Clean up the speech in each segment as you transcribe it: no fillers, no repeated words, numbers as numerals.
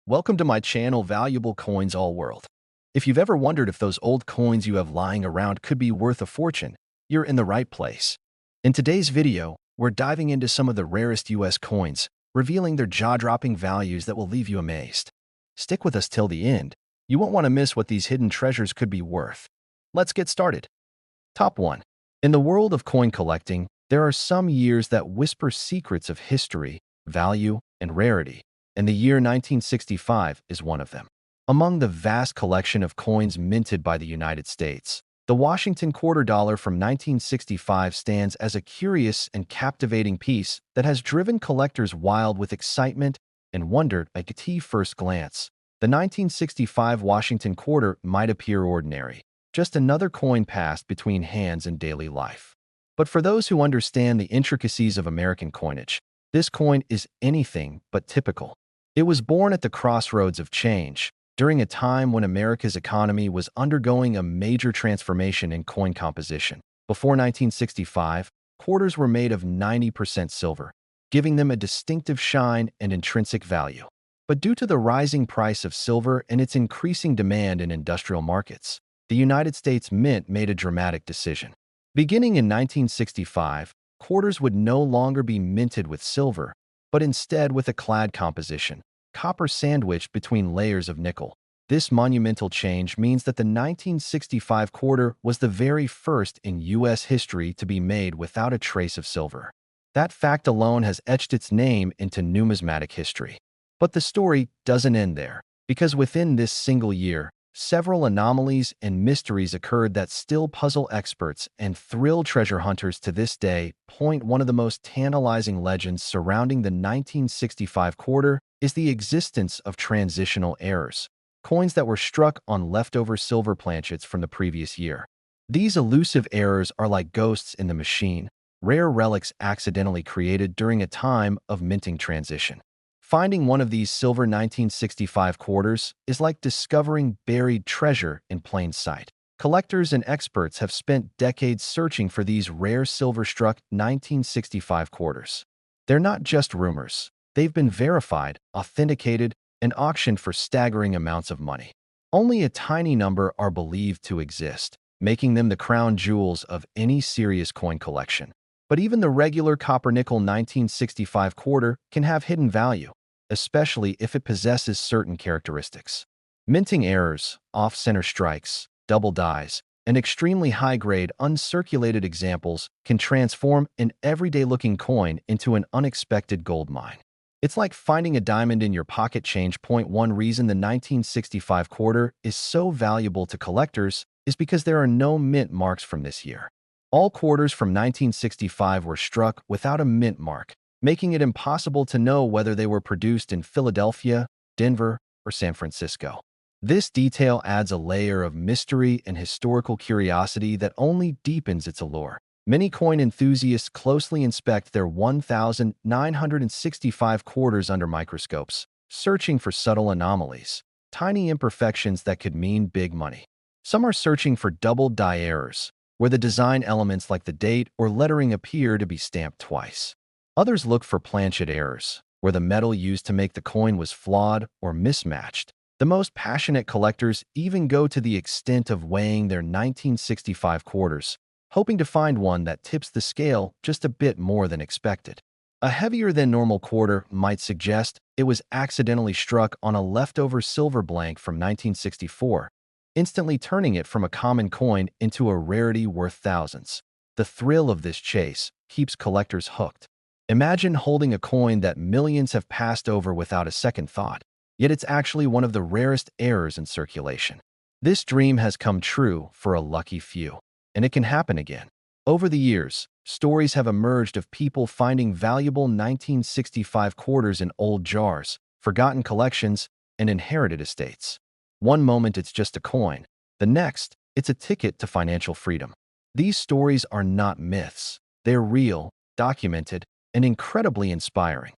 Welcome to my channel, Valuable Coins All World. If you've ever wondered if those old coins you have lying around could be worth a fortune, you're in the right place. In today's video, we're diving into some of the rarest US coins, revealing their jaw-dropping values that will leave you amazed. Stick with us till the end. You won't want to miss what these hidden treasures could be worth. Let's get started. Top 1. In the world of coin collecting, there are some years that whisper secrets of history, value, and rarity, and the year 1965 is one of them. Among the vast collection of coins minted by the United States, the Washington quarter dollar from 1965 stands as a curious and captivating piece that has driven collectors wild with excitement and wonder at first glance. The 1965 Washington quarter might appear ordinary, just another coin passed between hands in daily life. But for those who understand the intricacies of American coinage, this coin is anything but typical. It was born at the crossroads of change, during a time when America's economy was undergoing a major transformation in coin composition. Before 1965, quarters were made of 90% silver, giving them a distinctive shine and intrinsic value. But due to the rising price of silver and its increasing demand in industrial markets, the United States Mint made a dramatic decision. Beginning in 1965, quarters would no longer be minted with silver, but instead with a clad composition, copper sandwiched between layers of nickel. This monumental change means that the 1965 quarter was the very first in U.S. history to be made without a trace of silver. That fact alone has etched its name into numismatic history. But the story doesn't end there, because within this single year, several anomalies and mysteries occurred that still puzzle experts and thrill treasure hunters to this day. One of the most tantalizing legends surrounding the 1965 quarter is the existence of transitional errors, coins that were struck on leftover silver planchets from the previous year. These elusive errors are like ghosts in the machine, rare relics accidentally created during a time of minting transition. Finding one of these silver 1965 quarters is like discovering buried treasure in plain sight. Collectors and experts have spent decades searching for these rare silver-struck 1965 quarters. They're not just rumors. They've been verified, authenticated, and auctioned for staggering amounts of money. Only a tiny number are believed to exist, making them the crown jewels of any serious coin collection. But even the regular copper-nickel 1965 quarter can have hidden value, especially if it possesses certain characteristics. Minting errors, off-center strikes, double dies, and extremely high-grade uncirculated examples can transform an everyday-looking coin into an unexpected gold mine. It's like finding a diamond in your pocket change. One reason the 1965 quarter is so valuable to collectors is because there are no mint marks from this year. All quarters from 1965 were struck without a mint mark, making it impossible to know whether they were produced in Philadelphia, Denver, or San Francisco. This detail adds a layer of mystery and historical curiosity that only deepens its allure. Many coin enthusiasts closely inspect their 1,965 quarters under microscopes, searching for subtle anomalies, tiny imperfections that could mean big money. Some are searching for double die errors, where the design elements like the date or lettering appear to be stamped twice. Others look for planchet errors, where the metal used to make the coin was flawed or mismatched. The most passionate collectors even go to the extent of weighing their 1965 quarters, hoping to find one that tips the scale just a bit more than expected. A heavier-than-normal quarter might suggest it was accidentally struck on a leftover silver blank from 1964, instantly turning it from a common coin into a rarity worth thousands. The thrill of this chase keeps collectors hooked. Imagine holding a coin that millions have passed over without a second thought, yet it's actually one of the rarest errors in circulation. This dream has come true for a lucky few, and it can happen again. Over the years, stories have emerged of people finding valuable 1965 quarters in old jars, forgotten collections, and inherited estates. One moment it's just a coin, the next, it's a ticket to financial freedom. These stories are not myths. They're real, documented, and incredibly inspiring.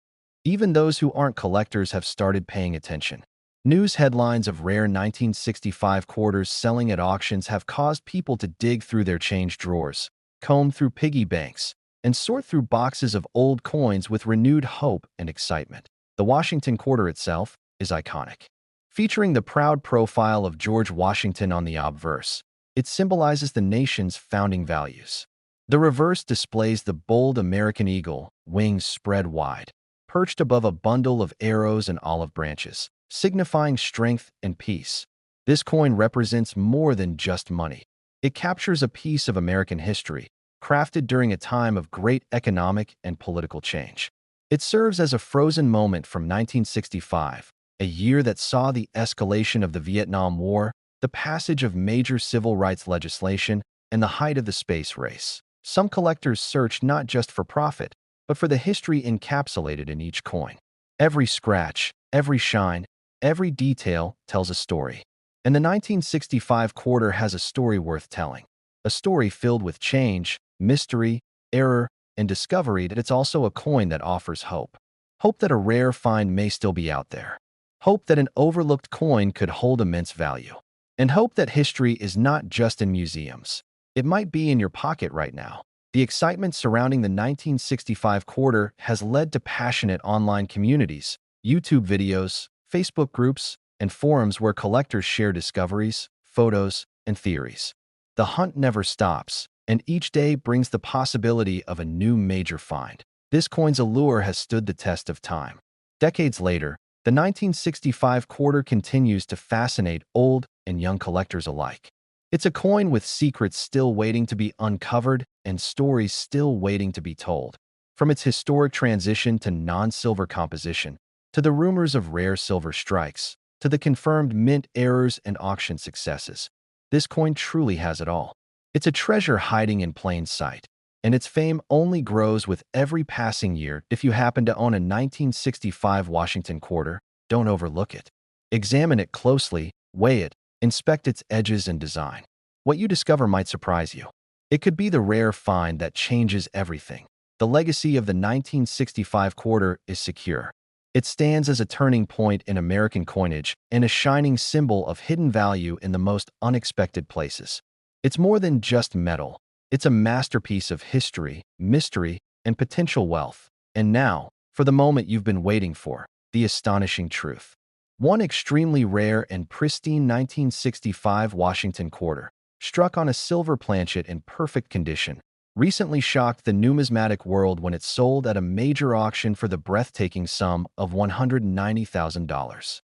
Even those who aren't collectors have started paying attention. News headlines of rare 1965 quarters selling at auctions have caused people to dig through their change drawers, comb through piggy banks, and sort through boxes of old coins with renewed hope and excitement. The Washington quarter itself, is iconic. Featuring the proud profile of George Washington on the obverse, it symbolizes the nation's founding values. The reverse displays the bold American eagle, wings spread wide, perched above a bundle of arrows and olive branches, signifying strength and peace. This coin represents more than just money. It captures a piece of American history, crafted during a time of great economic and political change. It serves as a frozen moment from 1965, a year that saw the escalation of the Vietnam War, the passage of major civil rights legislation, and the height of the space race. Some collectors search not just for profit, but for the history encapsulated in each coin. Every scratch, every shine, every detail tells a story. And the 1965 quarter has a story worth telling. A story filled with change, mystery, error, and discovery. That it's also a coin that offers hope. Hope that a rare find may still be out there. Hope that an overlooked coin could hold immense value. And hope that history is not just in museums. It might be in your pocket right now. The excitement surrounding the 1965 quarter has led to passionate online communities, YouTube videos, Facebook groups, and forums where collectors share discoveries, photos, and theories. The hunt never stops, and each day brings the possibility of a new major find. This coin's allure has stood the test of time. Decades later, the 1965 quarter continues to fascinate old and young collectors alike. It's a coin with secrets still waiting to be uncovered and stories still waiting to be told. From its historic transition to non-silver composition, to the rumors of rare silver strikes, to the confirmed mint errors and auction successes, this coin truly has it all. It's a treasure hiding in plain sight, and its fame only grows with every passing year. If you happen to own a 1965 Washington quarter, don't overlook it. Examine it closely, weigh it, inspect its edges and design. What you discover might surprise you. It could be the rare find that changes everything. The legacy of the 1965 quarter is secure. It stands as a turning point in American coinage and a shining symbol of hidden value in the most unexpected places. It's more than just metal. It's a masterpiece of history, mystery, and potential wealth. And now, for the moment you've been waiting for, the astonishing truth. One extremely rare and pristine 1965 Washington quarter, struck on a silver planchet in perfect condition, recently shocked the numismatic world when it sold at a major auction for the breathtaking sum of $190,000.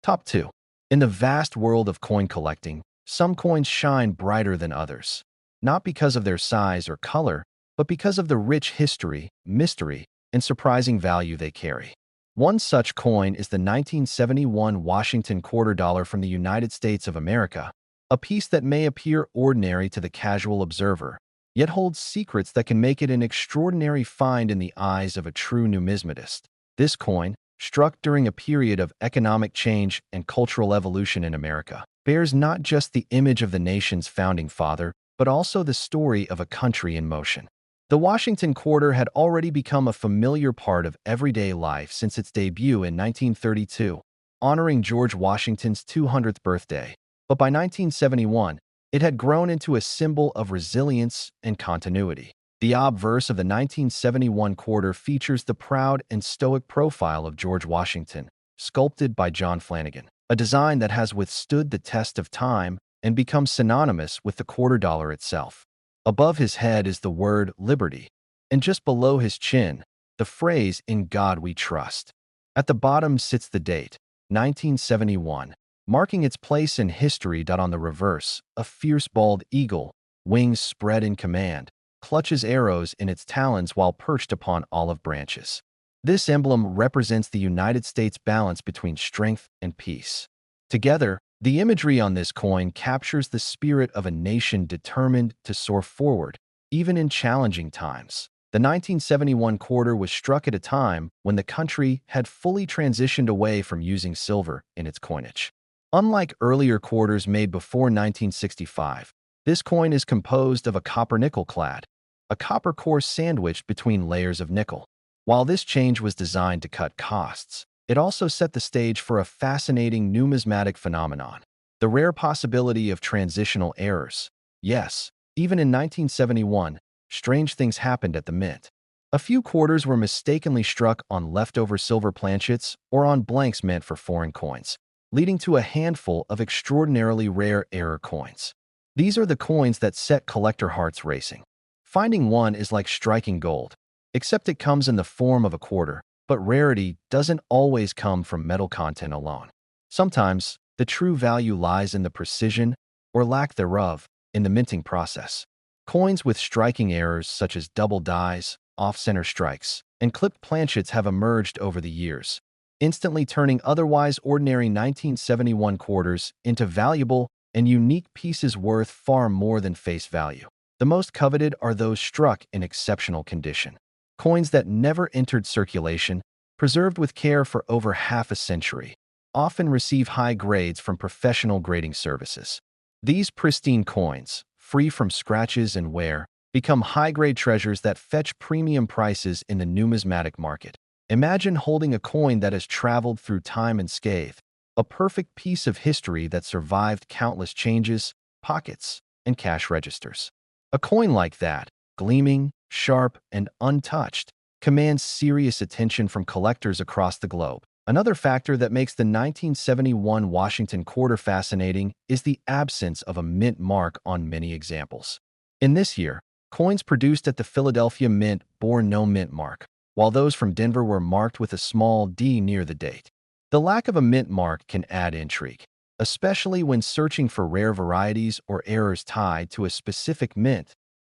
Top 2. In the vast world of coin collecting, some coins shine brighter than others. Not because of their size or color, but because of the rich history, mystery, and surprising value they carry. One such coin is the 1971 Washington quarter dollar from the United States of America, a piece that may appear ordinary to the casual observer, yet holds secrets that can make it an extraordinary find in the eyes of a true numismatist. This coin, struck during a period of economic change and cultural evolution in America, bears not just the image of the nation's founding father, but also the story of a country in motion. The Washington quarter had already become a familiar part of everyday life since its debut in 1932, honoring George Washington's 200th birthday. But by 1971, it had grown into a symbol of resilience and continuity. The obverse of the 1971 quarter features the proud and stoic profile of George Washington, sculpted by John Flanagan, a design that has withstood the test of time and become synonymous with the quarter dollar itself. Above his head is the word liberty, and just below his chin, the phrase "In God We Trust." At the bottom sits the date, 1971, marking its place in history. On the reverse, a fierce bald eagle, wings spread in command, clutches arrows in its talons while perched upon olive branches. This emblem represents the United States' balance between strength and peace. Together, the imagery on this coin captures the spirit of a nation determined to soar forward, even in challenging times. The 1971 quarter was struck at a time when the country had fully transitioned away from using silver in its coinage. Unlike earlier quarters made before 1965, this coin is composed of a copper-nickel clad, a copper core sandwiched between layers of nickel. While this change was designed to cut costs, it also set the stage for a fascinating numismatic phenomenon, the rare possibility of transitional errors. Yes, even in 1971, strange things happened at the mint. A few quarters were mistakenly struck on leftover silver planchets or on blanks meant for foreign coins, leading to a handful of extraordinarily rare error coins. These are the coins that set collector hearts racing. Finding one is like striking gold, except it comes in the form of a quarter, but rarity doesn't always come from metal content alone. Sometimes, the true value lies in the precision, or lack thereof, in the minting process. Coins with striking errors such as double dies, off-center strikes, and clipped planchets have emerged over the years, instantly turning otherwise ordinary 1971 quarters into valuable and unique pieces worth far more than face value. The most coveted are those struck in exceptional condition. Coins that never entered circulation, preserved with care for over half a century, often receive high grades from professional grading services. These pristine coins, free from scratches and wear, become high-grade treasures that fetch premium prices in the numismatic market. Imagine holding a coin that has traveled through time unscathed, a perfect piece of history that survived countless changes, pockets, and cash registers. A coin like that, gleaming, sharp, and untouched, commands serious attention from collectors across the globe. Another factor that makes the 1971 Washington quarter fascinating is the absence of a mint mark on many examples. In this year, coins produced at the Philadelphia Mint bore no mint mark, while those from Denver were marked with a small D near the date. The lack of a mint mark can add intrigue, especially when searching for rare varieties or errors tied to a specific mint.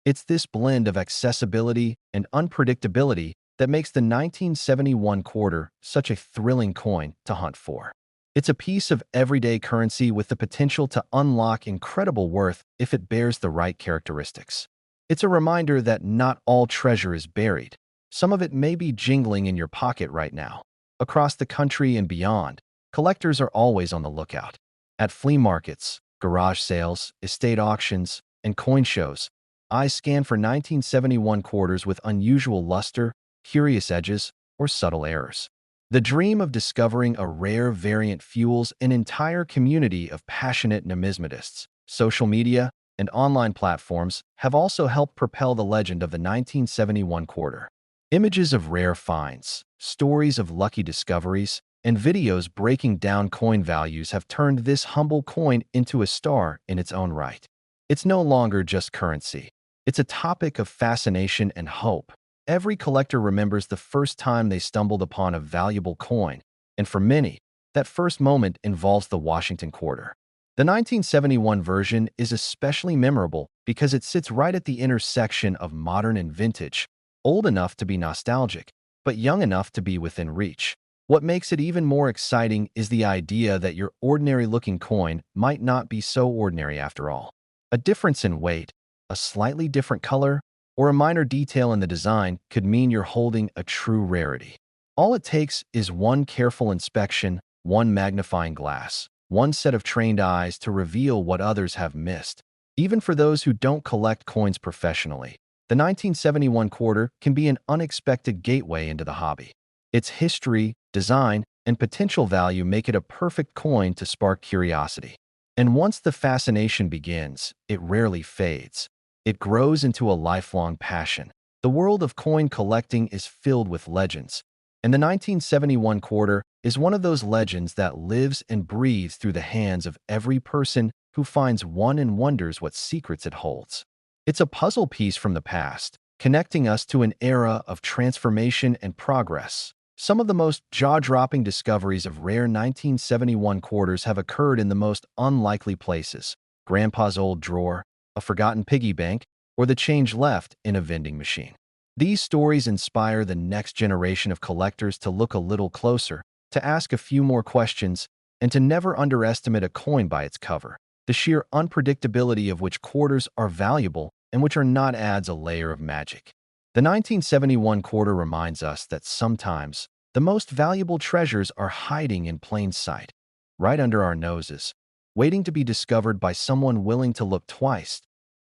It's this blend of accessibility and unpredictability that makes the 1971 quarter such a thrilling coin to hunt for. It's a piece of everyday currency with the potential to unlock incredible worth if it bears the right characteristics. It's a reminder that not all treasure is buried. Some of it may be jingling in your pocket right now. Across the country and beyond, collectors are always on the lookout. At flea markets, garage sales, estate auctions, and coin shows, eyes scan for 1971 quarters with unusual luster, curious edges, or subtle errors. The dream of discovering a rare variant fuels an entire community of passionate numismatists. Social media and online platforms have also helped propel the legend of the 1971 quarter. Images of rare finds, stories of lucky discoveries, and videos breaking down coin values have turned this humble coin into a star in its own right. It's no longer just currency. It's a topic of fascination and hope. Every collector remembers the first time they stumbled upon a valuable coin, and for many, that first moment involves the Washington quarter. The 1971 version is especially memorable because it sits right at the intersection of modern and vintage, old enough to be nostalgic, but young enough to be within reach. What makes it even more exciting is the idea that your ordinary-looking coin might not be so ordinary after all. A difference in weight, a slightly different color, or a minor detail in the design could mean you're holding a true rarity. All it takes is one careful inspection, one magnifying glass, one set of trained eyes to reveal what others have missed. Even for those who don't collect coins professionally, the 1971 quarter can be an unexpected gateway into the hobby. Its history, design, and potential value make it a perfect coin to spark curiosity. And once the fascination begins, it rarely fades. It grows into a lifelong passion. The world of coin collecting is filled with legends, and the 1971 quarter is one of those legends that lives and breathes through the hands of every person who finds one and wonders what secrets it holds. It's a puzzle piece from the past, connecting us to an era of transformation and progress. Some of the most jaw-dropping discoveries of rare 1971 quarters have occurred in the most unlikely places: Grandpa's old drawer, a forgotten piggy bank, or the change left in a vending machine. These stories inspire the next generation of collectors to look a little closer, to ask a few more questions, and to never underestimate a coin by its cover. The sheer unpredictability of which quarters are valuable and which are not adds a layer of magic. The 1971 quarter reminds us that sometimes the most valuable treasures are hiding in plain sight, right under our noses, waiting to be discovered by someone willing to look twice.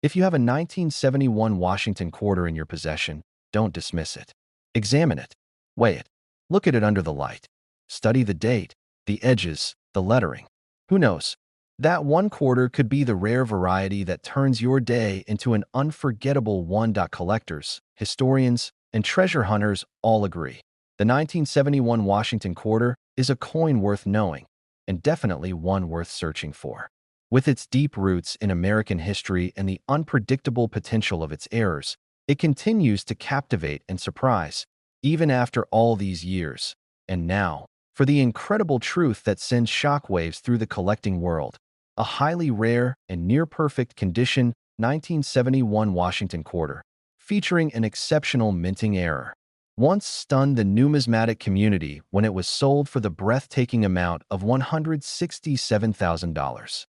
If you have a 1971 Washington quarter in your possession, don't dismiss it. Examine it. Weigh it. Look at it under the light. Study the date, the edges, the lettering. Who knows? That one quarter could be the rare variety that turns your day into an unforgettable one. Collectors, historians, and treasure hunters all agree. The 1971 Washington quarter is a coin worth knowing, and definitely one worth searching for. With its deep roots in American history and the unpredictable potential of its errors, it continues to captivate and surprise, even after all these years. And now, for the incredible truth that sends shockwaves through the collecting world, a highly rare and near-perfect condition 1971 Washington quarter, featuring an exceptional minting error, once stunned the numismatic community when it was sold for the breathtaking amount of $167,000.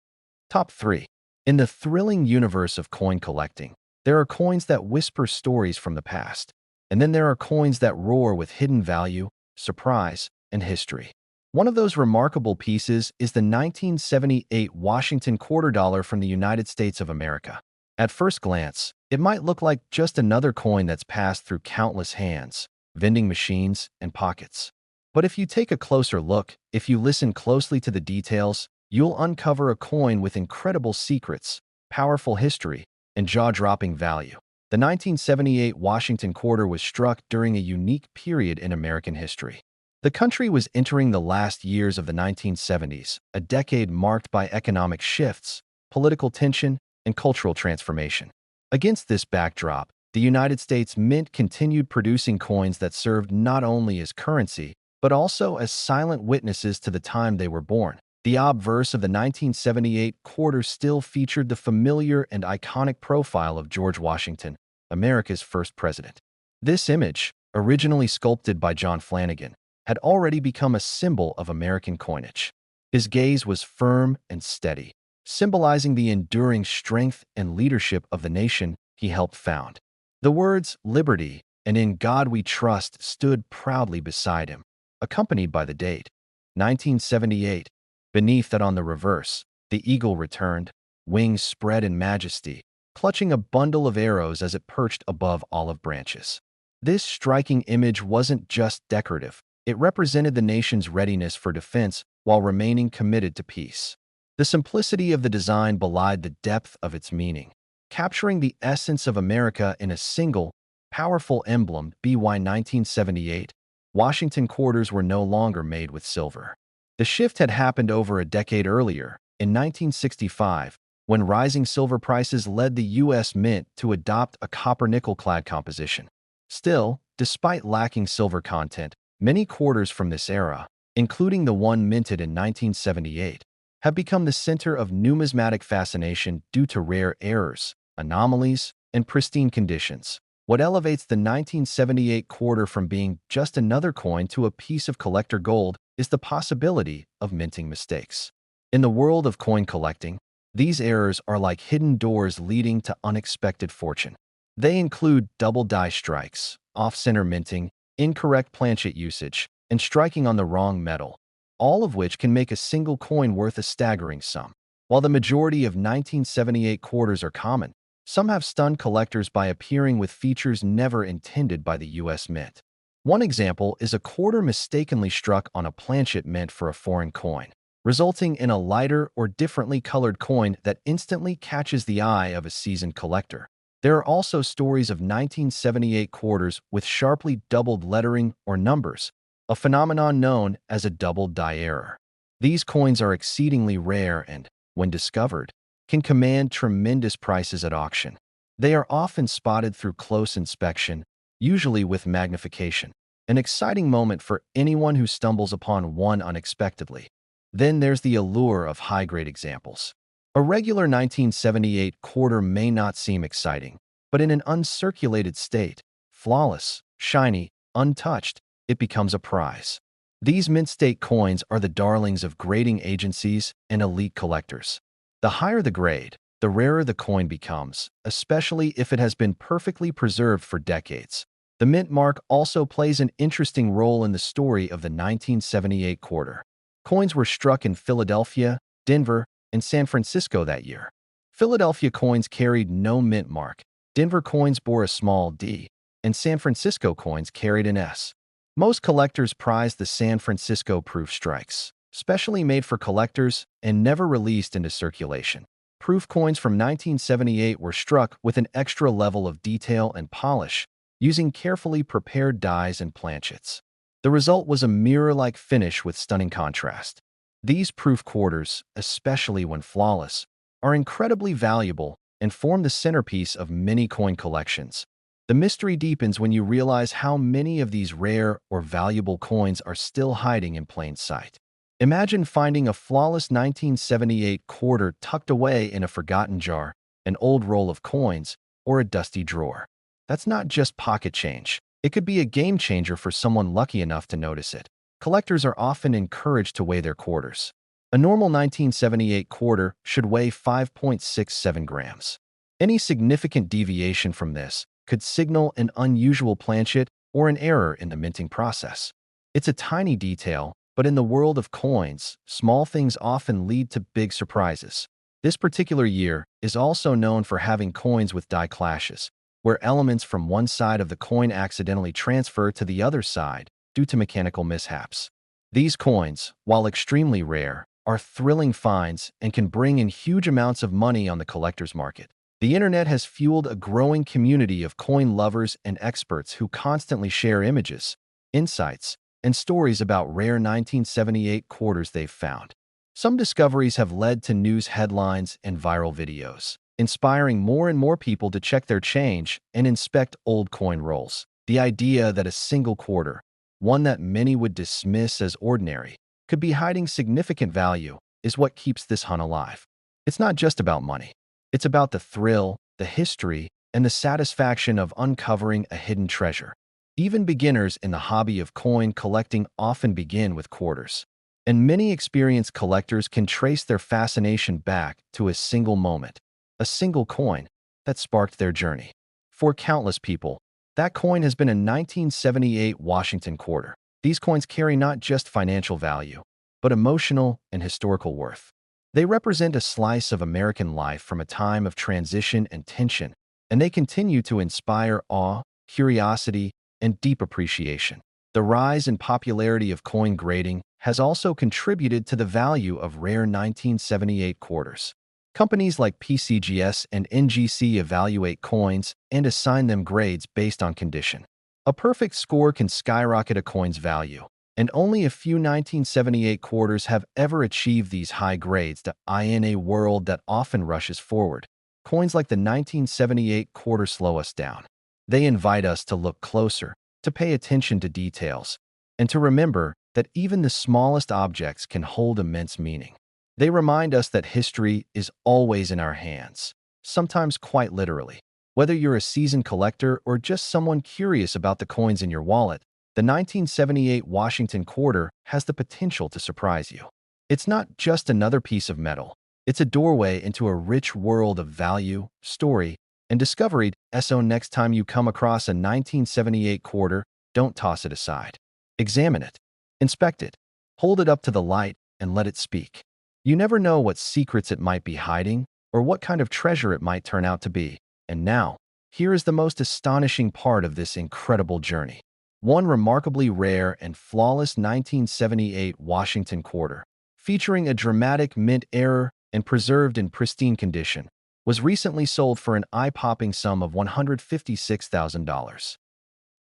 Top 3. In the thrilling universe of coin collecting, there are coins that whisper stories from the past, and then there are coins that roar with hidden value, surprise, and history. One of those remarkable pieces is the 1978 Washington quarter dollar from the United States of America. At first glance, it might look like just another coin that's passed through countless hands, vending machines, and pockets. But if you take a closer look, if you listen closely to the details, you'll uncover a coin with incredible secrets, powerful history, and jaw-dropping value. The 1978 Washington quarter was struck during a unique period in American history. The country was entering the last years of the 1970s, a decade marked by economic shifts, political tension, and cultural transformation. Against this backdrop, the United States Mint continued producing coins that served not only as currency, but also as silent witnesses to the time they were born. The obverse of the 1978 quarter still featured the familiar and iconic profile of George Washington, America's first president. This image, originally sculpted by John Flanagan, had already become a symbol of American coinage. His gaze was firm and steady, symbolizing the enduring strength and leadership of the nation he helped found. The words "Liberty" and "In God We Trust" stood proudly beside him, accompanied by the date, 1978. Beneath that on the reverse, the eagle returned, wings spread in majesty, clutching a bundle of arrows as it perched above olive branches. This striking image wasn't just decorative. It represented the nation's readiness for defense while remaining committed to peace. The simplicity of the design belied the depth of its meaning, capturing the essence of America in a single, powerful emblem. By 1978, Washington quarters were no longer made with silver. The shift had happened over a decade earlier, in 1965, when rising silver prices led the U.S. Mint to adopt a copper-nickel-clad composition. Still, despite lacking silver content, many quarters from this era, including the one minted in 1978, have become the center of numismatic fascination due to rare errors, anomalies, and pristine conditions. What elevates the 1978 quarter from being just another coin to a piece of collector gold is the possibility of minting mistakes. In the world of coin collecting, these errors are like hidden doors leading to unexpected fortune. They include double die strikes, off-center minting, incorrect planchet usage, and striking on the wrong metal, all of which can make a single coin worth a staggering sum. While the majority of 1978 quarters are common, some have stunned collectors by appearing with features never intended by the U.S. Mint. One example is a quarter mistakenly struck on a planchet meant for a foreign coin, resulting in a lighter or differently colored coin that instantly catches the eye of a seasoned collector. There are also stories of 1978 quarters with sharply doubled lettering or numbers, a phenomenon known as a double die error. These coins are exceedingly rare and, when discovered, can command tremendous prices at auction. They are often spotted through close inspection, usually with magnification, an exciting moment for anyone who stumbles upon one unexpectedly. Then there's the allure of high-grade examples. A regular 1978 quarter may not seem exciting, but in an uncirculated state, flawless, shiny, untouched, it becomes a prize. These mint state coins are the darlings of grading agencies and elite collectors. The higher the grade, the rarer the coin becomes, especially if it has been perfectly preserved for decades. The mint mark also plays an interesting role in the story of the 1978 quarter. Coins were struck in Philadelphia, Denver, and San Francisco that year. Philadelphia coins carried no mint mark, Denver coins bore a small D, and San Francisco coins carried an S. Most collectors prize the San Francisco proof strikes, specially made for collectors and never released into circulation. Proof coins from 1978 were struck with an extra level of detail and polish, using carefully prepared dies and planchets. The result was a mirror-like finish with stunning contrast. These proof quarters, especially when flawless, are incredibly valuable and form the centerpiece of many coin collections. The mystery deepens when you realize how many of these rare or valuable coins are still hiding in plain sight. Imagine finding a flawless 1978 quarter tucked away in a forgotten jar, an old roll of coins, or a dusty drawer. That's not just pocket change. It could be a game changer for someone lucky enough to notice it. Collectors are often encouraged to weigh their quarters. A normal 1978 quarter should weigh 5.67 grams. Any significant deviation from this could signal an unusual planchet or an error in the minting process. It's a tiny detail, but in the world of coins, small things often lead to big surprises. This particular year is also known for having coins with die clashes, where elements from one side of the coin accidentally transfer to the other side due to mechanical mishaps. These coins, while extremely rare, are thrilling finds and can bring in huge amounts of money on the collector's market. The internet has fueled a growing community of coin lovers and experts who constantly share images, insights, and stories about rare 1978 quarters they've found. Some discoveries have led to news headlines and viral videos, inspiring more and more people to check their change and inspect old coin rolls. The idea that a single quarter, one that many would dismiss as ordinary, could be hiding significant value is what keeps this hunt alive. It's not just about money. It's about the thrill, the history, and the satisfaction of uncovering a hidden treasure. Even beginners in the hobby of coin collecting often begin with quarters, and many experienced collectors can trace their fascination back to a single moment, a single coin that sparked their journey. For countless people, that coin has been a 1978 Washington quarter. These coins carry not just financial value, but emotional and historical worth. They represent a slice of American life from a time of transition and tension, and they continue to inspire awe, curiosity, and deep appreciation. The rise in popularity of coin grading has also contributed to the value of rare 1978 quarters. Companies like PCGS and NGC evaluate coins and assign them grades based on condition. A perfect score can skyrocket a coin's value, and only a few 1978 quarters have ever achieved these high grades in a world that often rushes forward. Coins like the 1978 quarter slow us down. They invite us to look closer, to pay attention to details, and to remember that even the smallest objects can hold immense meaning. They remind us that history is always in our hands, sometimes quite literally. Whether you're a seasoned collector or just someone curious about the coins in your wallet, the 1978 Washington quarter has the potential to surprise you. It's not just another piece of metal. It's a doorway into a rich world of value, story, and discovery. So next time you come across a 1978 quarter, don't toss it aside. Examine it. Inspect it. Hold it up to the light and let it speak. You never know what secrets it might be hiding or what kind of treasure it might turn out to be. And now, here is the most astonishing part of this incredible journey. One remarkably rare and flawless 1978 Washington quarter, featuring a dramatic mint error and preserved in pristine condition, was recently sold for an eye-popping sum of $156,000.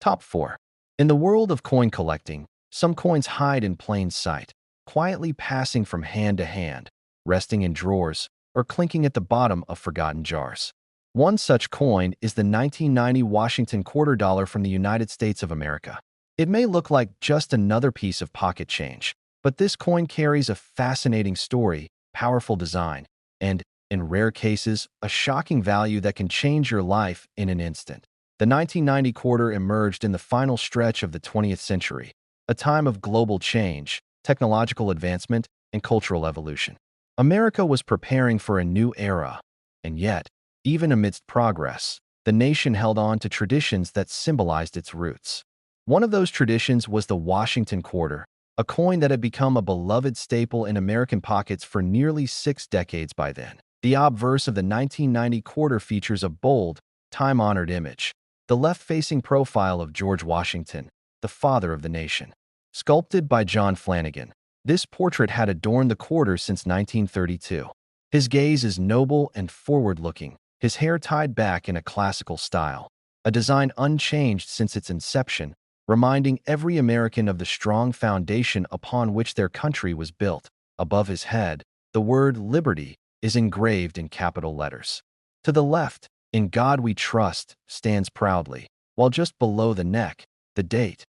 Top 4. In the world of coin collecting, some coins hide in plain sight, quietly passing from hand to hand, resting in drawers, or clinking at the bottom of forgotten jars. One such coin is the 1990 Washington quarter dollar from the United States of America. It may look like just another piece of pocket change, but this coin carries a fascinating story, powerful design, and, in rare cases, a shocking value that can change your life in an instant. The 1990 quarter emerged in the final stretch of the 20th century, a time of global change, technological advancement, and cultural evolution. America was preparing for a new era, and yet, even amidst progress, the nation held on to traditions that symbolized its roots. One of those traditions was the Washington quarter, a coin that had become a beloved staple in American pockets for nearly 6 decades by then. The obverse of the 1990 quarter features a bold, time-honored image, the left-facing profile of George Washington, the father of the nation. Sculpted by John Flanagan, this portrait had adorned the quarter since 1932. His gaze is noble and forward-looking, his hair tied back in a classical style, a design unchanged since its inception, reminding every American of the strong foundation upon which their country was built. Above his head, the word liberty is engraved in capital letters. To the left, "In God We Trust" stands proudly, while just below the neck, the date,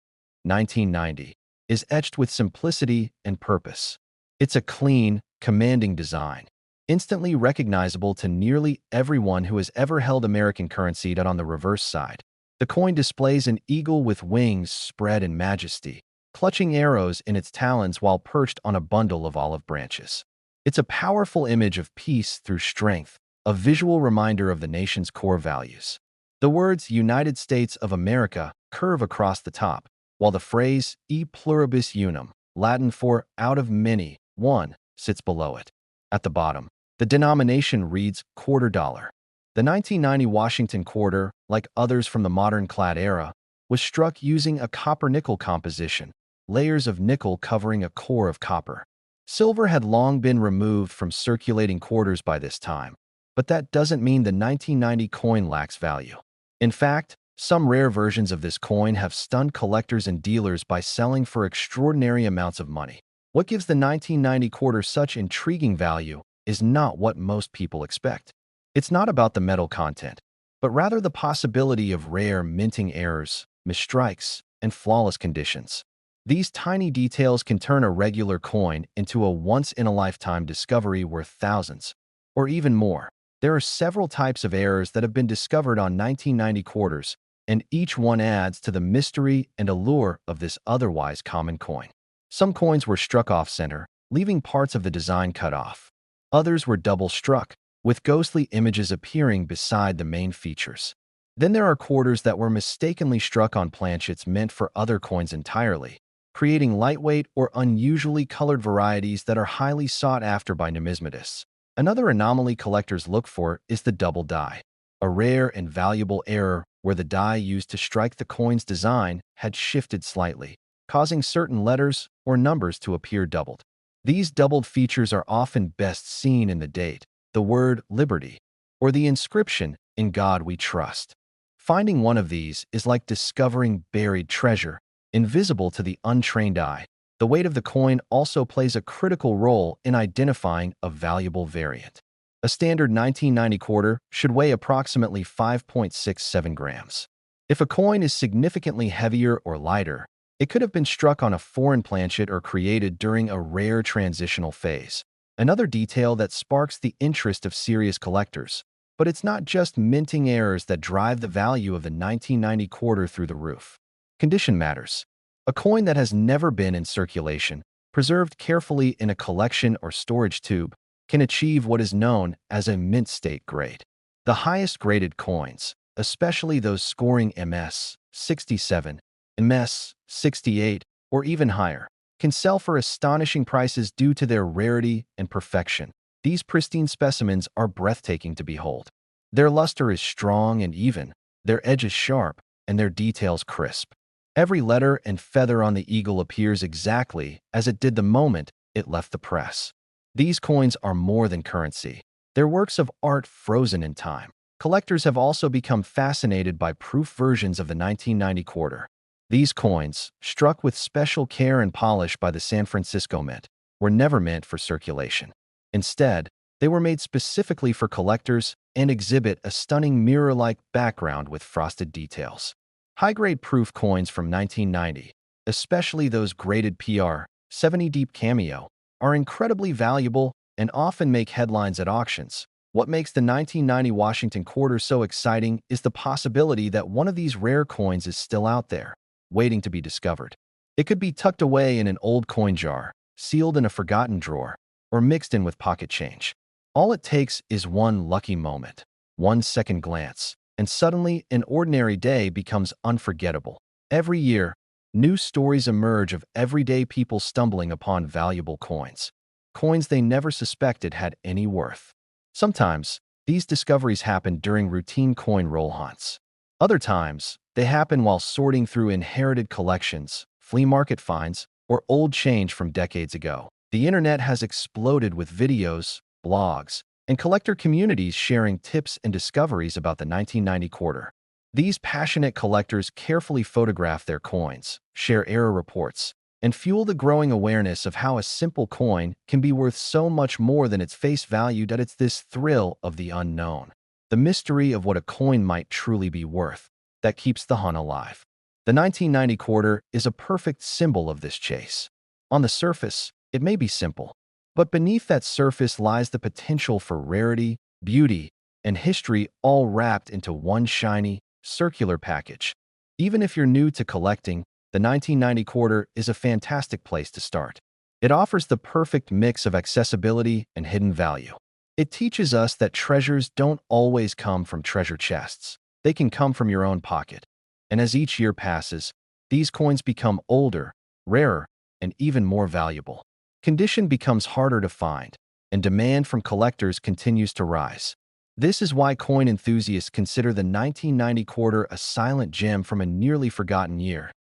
1990, is etched with simplicity and purpose. It's a clean, commanding design, instantly recognizable to nearly everyone who has ever held American currency. On the reverse side, the coin displays an eagle with wings spread in majesty, clutching arrows in its talons while perched on a bundle of olive branches. It's a powerful image of peace through strength, a visual reminder of the nation's core values. The words United States of America curve across the top, while the phrase e pluribus unum, Latin for out of many, one, sits below it. At the bottom, the denomination reads quarter dollar. The 1990 Washington quarter, like others from the modern clad era, was struck using a copper-nickel composition, layers of nickel covering a core of copper. Silver had long been removed from circulating quarters by this time, but that doesn't mean the 1990 coin lacks value. In fact, some rare versions of this coin have stunned collectors and dealers by selling for extraordinary amounts of money. What gives the 1990 quarter such intriguing value is not what most people expect. It's not about the metal content, but rather the possibility of rare minting errors, misstrikes, and flawless conditions. These tiny details can turn a regular coin into a once-in-a-lifetime discovery worth thousands, or even more. There are several types of errors that have been discovered on 1990 quarters, and each one adds to the mystery and allure of this otherwise common coin. Some coins were struck off-center, leaving parts of the design cut off. Others were double-struck, with ghostly images appearing beside the main features. Then there are quarters that were mistakenly struck on planchets meant for other coins entirely, creating lightweight or unusually colored varieties that are highly sought after by numismatists. Another anomaly collectors look for is the double die, a rare and valuable error where the die used to strike the coin's design had shifted slightly, causing certain letters or numbers to appear doubled. These doubled features are often best seen in the date, the word liberty, or the inscription "In God We Trust." Finding one of these is like discovering buried treasure, invisible to the untrained eye. The weight of the coin also plays a critical role in identifying a valuable variant. A standard 1990 quarter should weigh approximately 5.67 grams. If a coin is significantly heavier or lighter, it could have been struck on a foreign planchet or created during a rare transitional phase. Another detail that sparks the interest of serious collectors. But it's not just minting errors that drive the value of the 1990 quarter through the roof. Condition matters. A coin that has never been in circulation, preserved carefully in a collection or storage tube, can achieve what is known as a mint state grade. The highest graded coins, especially those scoring MS 67, MS 68, or even higher, can sell for astonishing prices due to their rarity and perfection. These pristine specimens are breathtaking to behold. Their luster is strong and even, their edges sharp, and their details crisp. Every letter and feather on the eagle appears exactly as it did the moment it left the press. These coins are more than currency. They're works of art frozen in time. Collectors have also become fascinated by proof versions of the 1990 quarter. These coins, struck with special care and polish by the San Francisco Mint, were never meant for circulation. Instead, they were made specifically for collectors and exhibit a stunning mirror-like background with frosted details. High-grade proof coins from 1990, especially those graded PR 70 deep cameo, are incredibly valuable and often make headlines at auctions. What makes the 1990 Washington quarter so exciting is the possibility that one of these rare coins is still out there, waiting to be discovered. It could be tucked away in an old coin jar, sealed in a forgotten drawer, or mixed in with pocket change. All it takes is one lucky moment, one second glance, and suddenly an ordinary day becomes unforgettable. Every year, new stories emerge of everyday people stumbling upon valuable coins, coins they never suspected had any worth. Sometimes, these discoveries happen during routine coin roll hunts. Other times, they happen while sorting through inherited collections, flea market finds, or old change from decades ago. The internet has exploded with videos, blogs, and collector communities sharing tips and discoveries about the 1990 quarter. These passionate collectors carefully photograph their coins, share error reports, and fuel the growing awareness of how a simple coin can be worth so much more than its face value. That it's this thrill of the unknown, the mystery of what a coin might truly be worth, that keeps the hunt alive. The 1990 quarter is a perfect symbol of this chase. On the surface, it may be simple, but beneath that surface lies the potential for rarity, beauty, and history all wrapped into one shiny, circular package. Even if you're new to collecting, the 1990 quarter is a fantastic place to start. It offers the perfect mix of accessibility and hidden value. It teaches us that treasures don't always come from treasure chests. They can come from your own pocket. And as each year passes, these coins become older, rarer, and even more valuable. Condition becomes harder to find, and demand from collectors continues to rise. This is why coin enthusiasts consider the 1990 quarter a silent gem from a nearly forgotten year.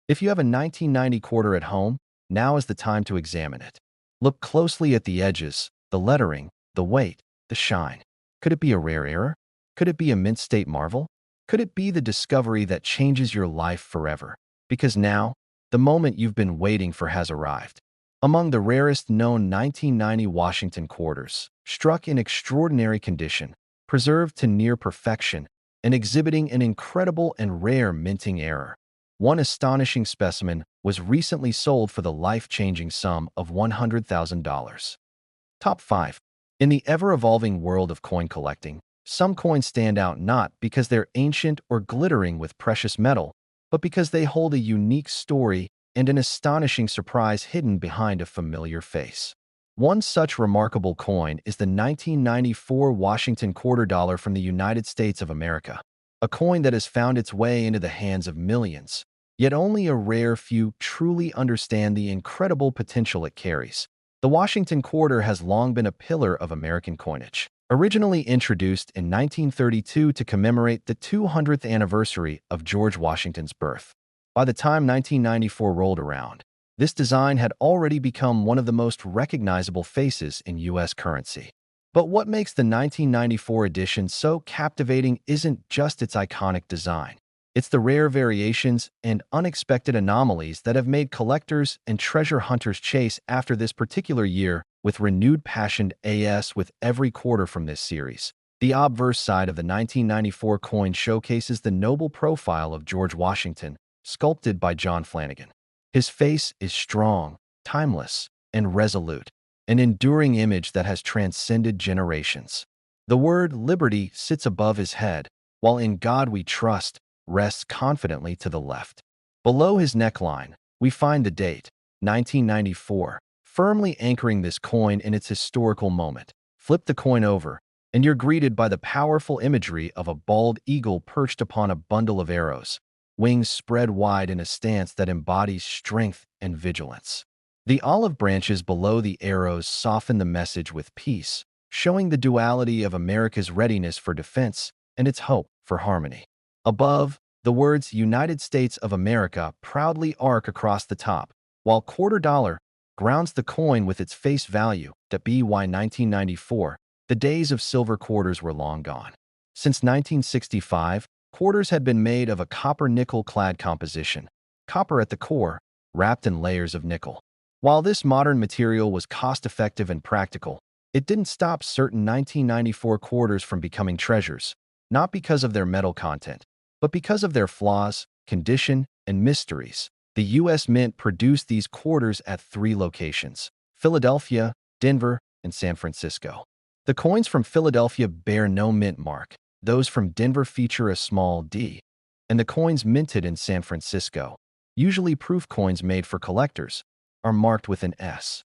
If you have a 1990 quarter at home, now is the time to examine it. Look closely at the edges, the lettering, the weight, the shine. Could it be a rare error? Could it be a mint state marvel? Could it be the discovery that changes your life forever? Because now, the moment you've been waiting for has arrived. Among the rarest known 1990 Washington quarters, struck in extraordinary condition, preserved to near perfection, and exhibiting an incredible and rare minting error. One astonishing specimen was recently sold for the life-changing sum of $100,000. Top 5. In the ever-evolving world of coin collecting, some coins stand out not because they're ancient or glittering with precious metal, but because they hold a unique story and an astonishing surprise hidden behind a familiar face. One such remarkable coin is the 1994 Washington quarter dollar from the United States of America, a coin that has found its way into the hands of millions, yet only a rare few truly understand the incredible potential it carries. The Washington quarter has long been a pillar of American coinage. Originally introduced in 1932 to commemorate the 200th anniversary of George Washington's birth. By the time 1994 rolled around, this design had already become one of the most recognizable faces in U.S. currency. But what makes the 1994 edition so captivating isn't just its iconic design. It's the rare variations and unexpected anomalies that have made collectors and treasure hunters chase after this particular year with renewed passion. With every quarter from this series, the obverse side of the 1994 coin showcases the noble profile of George Washington, sculpted by John Flanagan. His face is strong, timeless, and resolute, an enduring image that has transcended generations. The word liberty sits above his head, while in God we trust rests confidently to the left. Below his neckline, we find the date, 1994, firmly anchoring this coin in its historical moment. Flip the coin over, and you're greeted by the powerful imagery of a bald eagle perched upon a bundle of arrows, wings spread wide in a stance that embodies strength and vigilance. The olive branches below the arrows soften the message with peace, showing the duality of America's readiness for defense and its hope for harmony. Above, the words United States of America proudly arc across the top, while quarter dollar grounds the coin with its face value. BY 1994, the days of silver quarters were long gone. Since 1965, quarters had been made of a copper-nickel clad composition, copper at the core, wrapped in layers of nickel. While this modern material was cost-effective and practical, it didn't stop certain 1994 quarters from becoming treasures, not because of their metal content, but because of their flaws, condition, and mysteries. The U.S. Mint produced these quarters at 3 locations: Philadelphia, Denver, and San Francisco. The coins from Philadelphia bear no mint mark. Those from Denver feature a small D, and the coins minted in San Francisco, usually proof coins made for collectors, are marked with an S.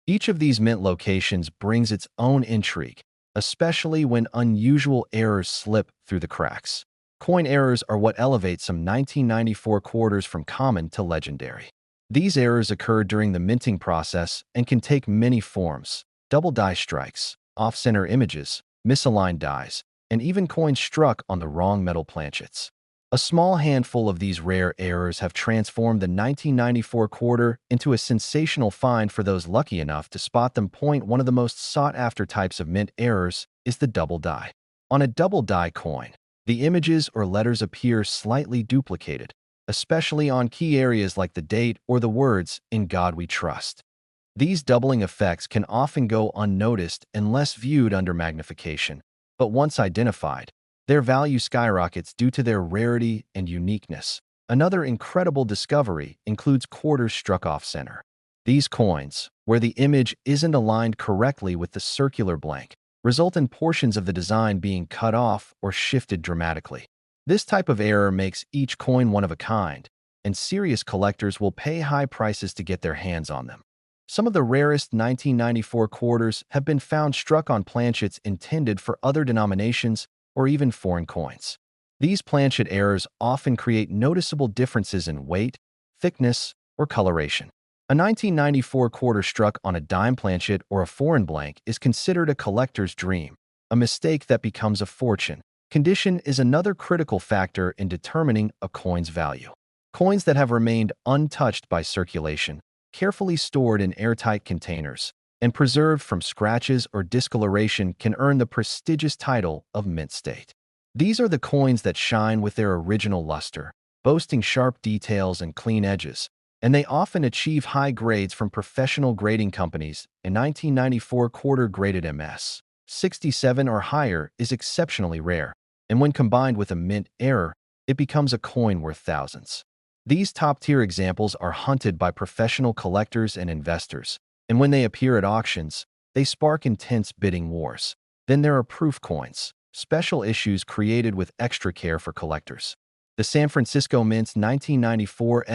Each of these mint locations brings its own intrigue, especially when unusual errors slip through the cracks. Coin errors are what elevate some 1994 quarters from common to legendary. These errors occur during the minting process and can take many forms: double die strikes, off-center images, misaligned dies, and even coins struck on the wrong metal planchets. A small handful of these rare errors have transformed the 1994 quarter into a sensational find for those lucky enough to spot them. One of the most sought-after types of mint errors is the double die. On a double die coin, The images or letters appear slightly duplicated, especially on key areas like the date or the words "In God We Trust." These doubling effects can often go unnoticed unless viewed under magnification, but once identified, their value skyrockets due to their rarity and uniqueness. Another incredible discovery includes quarters struck off-center. These coins, where the image isn't aligned correctly with the circular blank, result in portions of the design being cut off or shifted dramatically. This type of error makes each coin one of a kind, and serious collectors will pay high prices to get their hands on them. Some of the rarest 1994 quarters have been found struck on planchets intended for other denominations or even foreign coins. These planchet errors often create noticeable differences in weight, thickness, or coloration. A 1994 quarter struck on a dime planchet or a foreign blank is considered a collector's dream, a mistake that becomes a fortune. Condition is another critical factor in determining a coin's value. Coins that have remained untouched by circulation, carefully stored in airtight containers, and preserved from scratches or discoloration can earn the prestigious title of mint state. These are the coins that shine with their original luster, boasting sharp details and clean edges, and they often achieve high grades from professional grading companies. A 1994 quarter graded MS 67 or higher is exceptionally rare, and when combined with a mint error, it becomes a coin worth thousands. These top-tier examples are hunted by professional collectors and investors, and when they appear at auctions, they spark intense bidding wars. Then there are proof coins, special issues created with extra care for collectors. The San Francisco Mint's 1994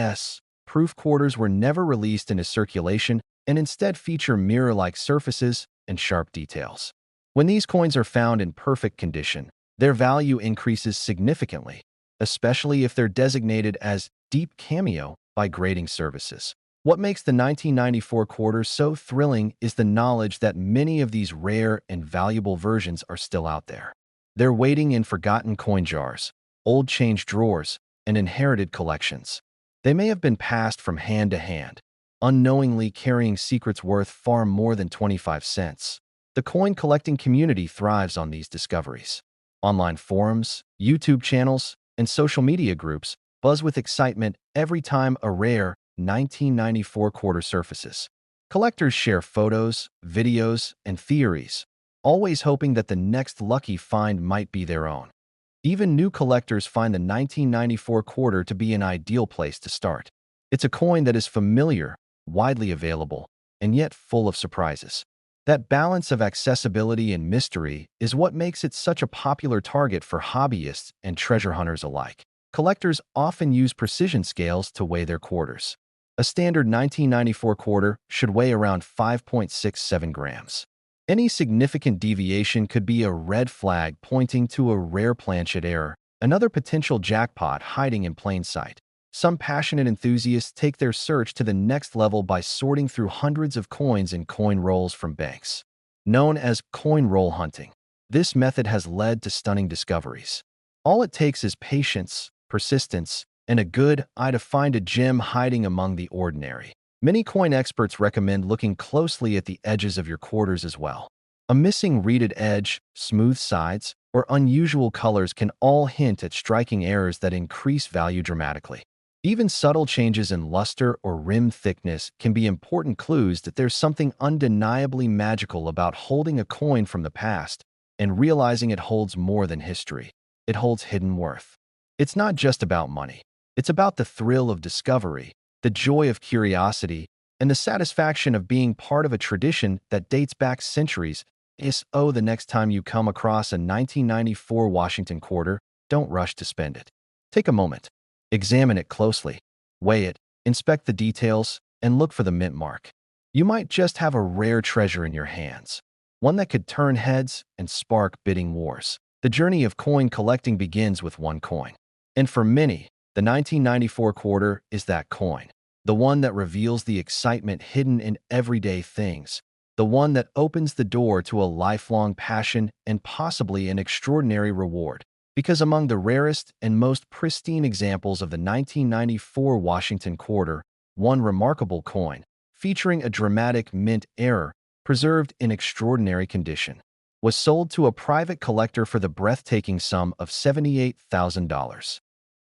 proof quarters were never released into circulation and instead feature mirror-like surfaces and sharp details. When these coins are found in perfect condition, their value increases significantly, especially if they're designated as deep cameo by grading services. What makes the 1994 quarter so thrilling is the knowledge that many of these rare and valuable versions are still out there. They're waiting in forgotten coin jars, old change drawers, and inherited collections. They may have been passed from hand to hand, unknowingly carrying secrets worth far more than 25 cents. The coin collecting community thrives on these discoveries. Online forums, YouTube channels, and social media groups buzz with excitement every time a rare 1994 quarter surfaces. Collectors share photos, videos, and theories, always hoping that the next lucky find might be their own. Even new collectors find the 1994 quarter to be an ideal place to start. It's a coin that is familiar, widely available, and yet full of surprises. That balance of accessibility and mystery is what makes it such a popular target for hobbyists and treasure hunters alike. Collectors often use precision scales to weigh their quarters. A standard 1994 quarter should weigh around 5.67 grams. Any significant deviation could be a red flag pointing to a rare planchet error, another potential jackpot hiding in plain sight. Some passionate enthusiasts take their search to the next level by sorting through hundreds of coins in coin rolls from banks. Known as coin roll hunting, this method has led to stunning discoveries. All it takes is patience, persistence, and a good eye to find a gem hiding among the ordinary. Many coin experts recommend looking closely at the edges of your quarters as well. A missing reeded edge, smooth sides, or unusual colors can all hint at striking errors that increase value dramatically. Even subtle changes in luster or rim thickness can be important clues that there's something undeniably magical about holding a coin from the past and realizing it holds more than history. It holds hidden worth. It's not just about money. It's about the thrill of discovery, the joy of curiosity, and the satisfaction of being part of a tradition that dates back centuries. The next time you come across a 1994 Washington quarter, don't rush to spend it. Take a moment. Examine it closely. Weigh it, inspect the details, and look for the mint mark. You might just have a rare treasure in your hands, one that could turn heads and spark bidding wars. The journey of coin collecting begins with one coin. And for many, the 1994 quarter is that coin. The one that reveals the excitement hidden in everyday things. The one that opens the door to a lifelong passion and possibly an extraordinary reward. Because among the rarest and most pristine examples of the 1994 Washington quarter, one remarkable coin, featuring a dramatic mint error, preserved in extraordinary condition. was sold to a private collector for the breathtaking sum of $78,000.